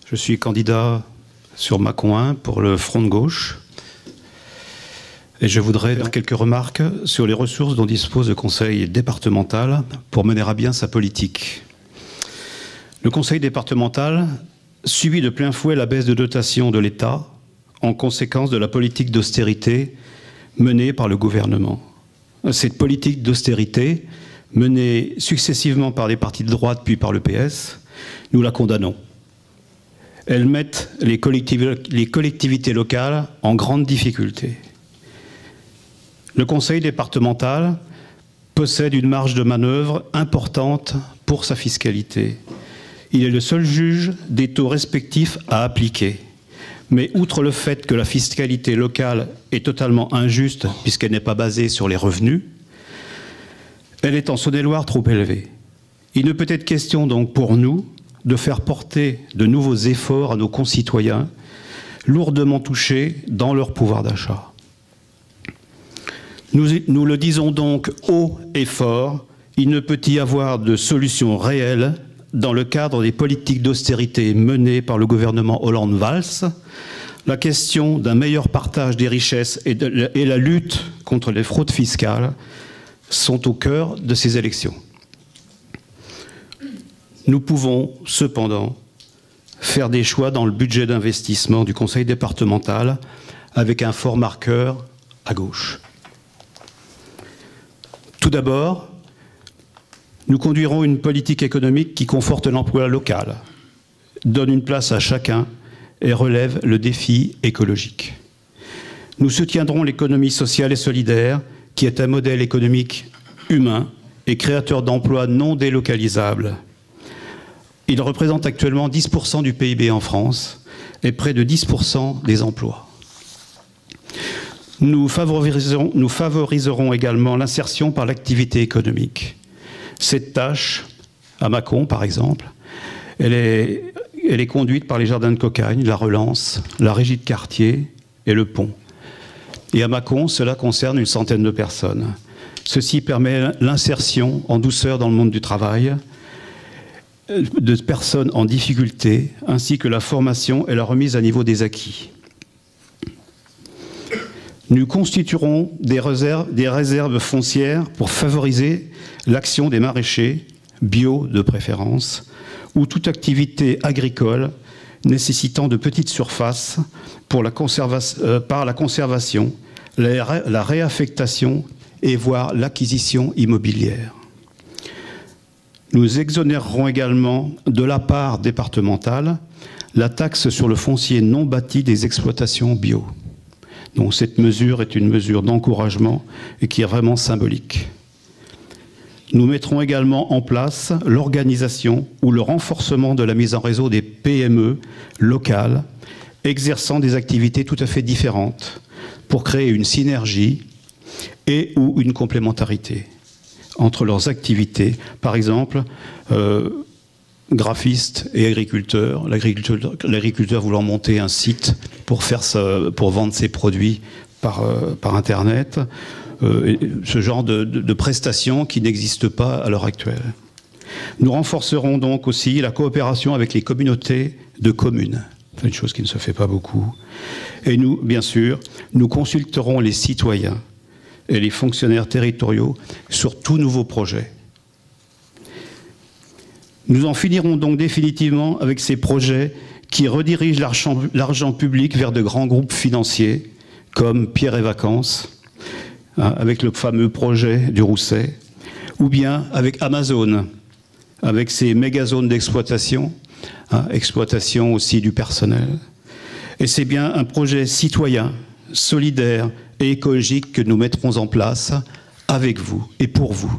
Je suis candidat sur Mâcon 1 pour le Front de gauche. Et je voudrais faire quelques remarques sur les ressources dont dispose le conseil départemental pour mener à bien sa politique. Le conseil départemental subit de plein fouet la baisse de dotation de l'État en conséquence de la politique d'austérité menée par le gouvernement. Cette politique d'austérité, menée successivement par les partis de droite puis par le PS, nous la condamnons. Elles mettent les collectivités locales en grande difficulté. Le conseil départemental possède une marge de manœuvre importante pour sa fiscalité. Il est le seul juge des taux respectifs à appliquer. Mais outre le fait que la fiscalité locale est totalement injuste puisqu'elle n'est pas basée sur les revenus, elle est en Saône-et-Loire trop élevée. Il ne peut être question donc pour nous de faire porter de nouveaux efforts à nos concitoyens lourdement touchés dans leur pouvoir d'achat. Nous le disons donc haut et fort, il ne peut y avoir de solution réelle dans le cadre des politiques d'austérité menées par le gouvernement Hollande-Valls. La question d'un meilleur partage des richesses et la lutte contre les fraudes fiscales sont au cœur de ces élections. Nous pouvons cependant faire des choix dans le budget d'investissement du conseil départemental avec un fort marqueur à gauche. Tout d'abord, nous conduirons une politique économique qui conforte l'emploi local, donne une place à chacun et relève le défi écologique. Nous soutiendrons l'économie sociale et solidaire, qui est un modèle économique humain et créateur d'emplois non délocalisables. Il représente actuellement 10% du PIB en France et près de 10% des emplois. Nous favoriserons également l'insertion par l'activité économique. Cette tâche, à Mâcon par exemple, elle est conduite par les Jardins de Cocagne, la Relance, la Régie de quartier et le Pont. Et à Mâcon, cela concerne une centaine de personnes. Ceci permet l'insertion en douceur dans le monde du travail de personnes en difficulté, ainsi que la formation et la remise à niveau des acquis. Nous constituerons des réserves foncières pour favoriser l'action des maraîchers, bio de préférence, ou toute activité agricole nécessitant de petites surfaces pour par la conservation, la réaffectation et voire l'acquisition immobilière. Nous exonérerons également de la part départementale la taxe sur le foncier non bâti des exploitations bio. Donc cette mesure est une mesure d'encouragement et qui est vraiment symbolique. Nous mettrons également en place l'organisation ou le renforcement de la mise en réseau des PME locales exerçant des activités tout à fait différentes pour créer une synergie et ou une complémentarité entre leurs activités. Par exemple, graphistes et agriculteurs, l'agriculteur voulant monter un site pour vendre ses produits par Internet, ce genre de prestations qui n'existent pas à l'heure actuelle. Nous renforcerons donc aussi la coopération avec les communautés de communes, une chose qui ne se fait pas beaucoup. Et nous, bien sûr, nous consulterons les citoyens et les fonctionnaires territoriaux sur tout nouveau projet. Nous en finirons donc définitivement avec ces projets qui redirigent l'argent public vers de grands groupes financiers comme Pierre et Vacances, avec le fameux projet du Rousset, ou bien avec Amazon, avec ses méga-zones d'exploitation, exploitation aussi du personnel. Et c'est bien un projet citoyen, solidaire et écologique que nous mettrons en place avec vous et pour vous.